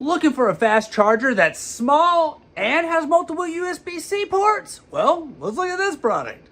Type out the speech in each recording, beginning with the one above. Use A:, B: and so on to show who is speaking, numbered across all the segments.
A: Looking for a fast charger that's small and has multiple USB-C ports? Well, let's look at this product.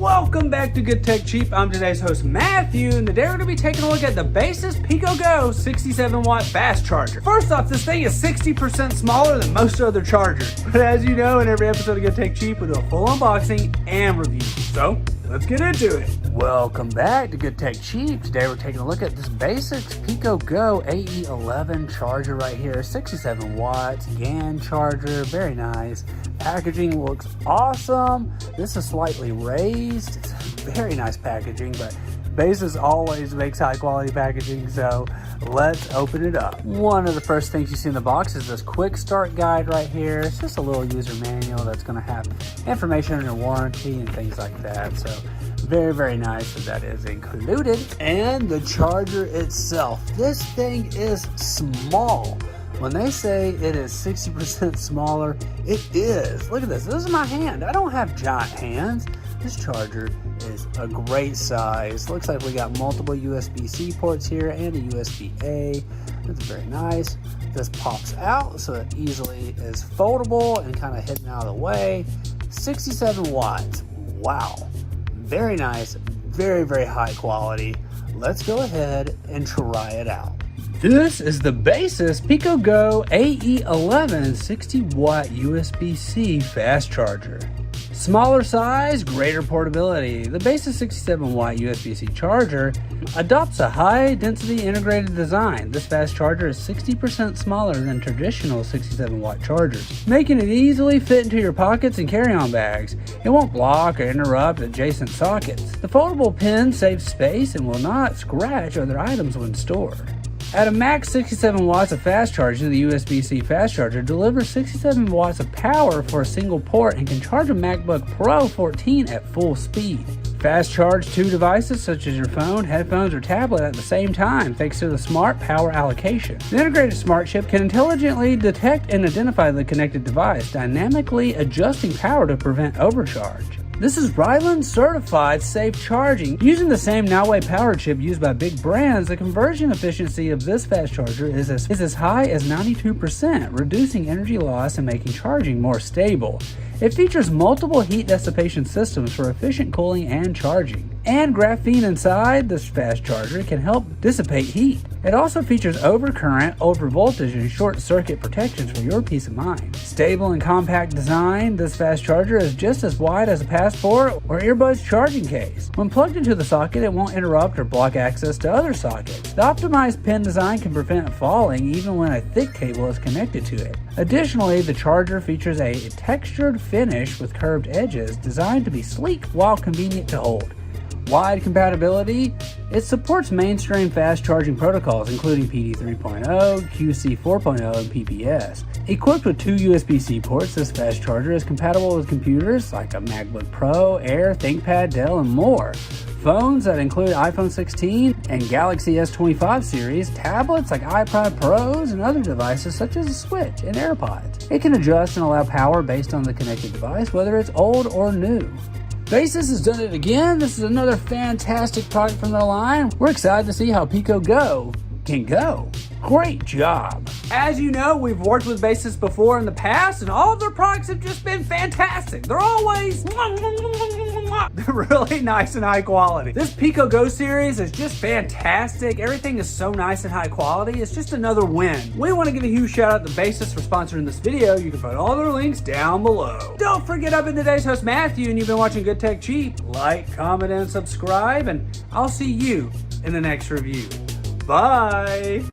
A: Welcome back to Good Tech Cheap. I'm today's host Matthew, and today we're going to be taking a look at the Baseus PICOGO 67W fast charger. First off, this thing is 60% smaller than most other chargers. But as you know, in every episode of Good Tech Cheap, we do a full unboxing and review. So, let's get into it. Welcome back to Good Tech Cheap. Today we're taking a look at this Baseus PICOGO AE11 charger right here. 67 watts, GAN charger, very nice. Packaging looks awesome. This is slightly raised. It's very nice packaging, but Baseus always makes high quality packaging, so let's open it up. One of the first things you see in the box is this quick start guide right here. It's just a little user manual that's going to have information on your warranty and things like that. So very, very nice that is included. And the charger itself. This thing is small. When they say it is 60% smaller, it is. Look at this. This is my hand. I don't have giant hands. This charger is a great size. Looks like we got multiple USB-C ports here and a USB-A. That's very nice. This pops out so it easily is foldable and kind of hidden out of the way. 67 watts. Wow. Very nice. Very, very high quality. Let's go ahead and try it out. This is the Baseus PICOGO AE11 60-watt USB-C fast charger. Smaller size, greater portability. The Baseus 67-watt USB-C charger adopts a high-density integrated design. This fast charger is 60% smaller than traditional 67-watt chargers, making it easily fit into your pockets and carry-on bags. It won't block or interrupt adjacent sockets. The foldable pin saves space and will not scratch other items when stored. At a max 67 watts of fast charging, the USB-C fast charger delivers 67 watts of power for a single port and can charge a MacBook Pro 14 at full speed. Fast charge two devices such as your phone, headphones, or tablet at the same time thanks to the smart power allocation. The integrated smart chip can intelligently detect and identify the connected device, dynamically adjusting power to prevent overcharge. This is Ryland certified safe charging. Using the same Noway power chip used by big brands, the conversion efficiency of this fast charger is as high as 92%, reducing energy loss and making charging more stable. It features multiple heat dissipation systems for efficient cooling and charging. And graphene inside this fast charger can help dissipate heat. It also features overcurrent, overvoltage, and short circuit protections for your peace of mind. Stable and compact design, this fast charger is just as wide as a Passport or earbuds charging case. When plugged into the socket, it won't interrupt or block access to other sockets. The optimized pin design can prevent falling even when a thick cable is connected to it. Additionally, the charger features a textured finish with curved edges designed to be sleek while convenient to hold. Wide compatibility, it supports mainstream fast charging protocols including PD 3.0, QC 4.0, and PPS. Equipped with two USB-C ports, this fast charger is compatible with computers like a MacBook Pro, Air, ThinkPad, Dell, and more. Phones that include iPhone 16 and Galaxy S25 series, tablets like iPad Pros, and other devices such as a Switch and AirPods. It can adjust and allow power based on the connected device, whether it's old or new. Baseus has done it again. This is another fantastic product from their line. We're excited to see how PICOGO can go. Great job. As you know, we've worked with Baseus before in the past, and all of their products have just been fantastic. They're always they're really nice and high quality. This PICOGO series is just fantastic. Everything is so nice and high quality. It's just another win. We want to give a huge shout out to Baseus for sponsoring this video. You can find all their links down below. Don't forget, I've been today's host Matthew, and you've been watching Good Tech Cheap. Like, comment, and subscribe, and I'll see you in the next review. Bye.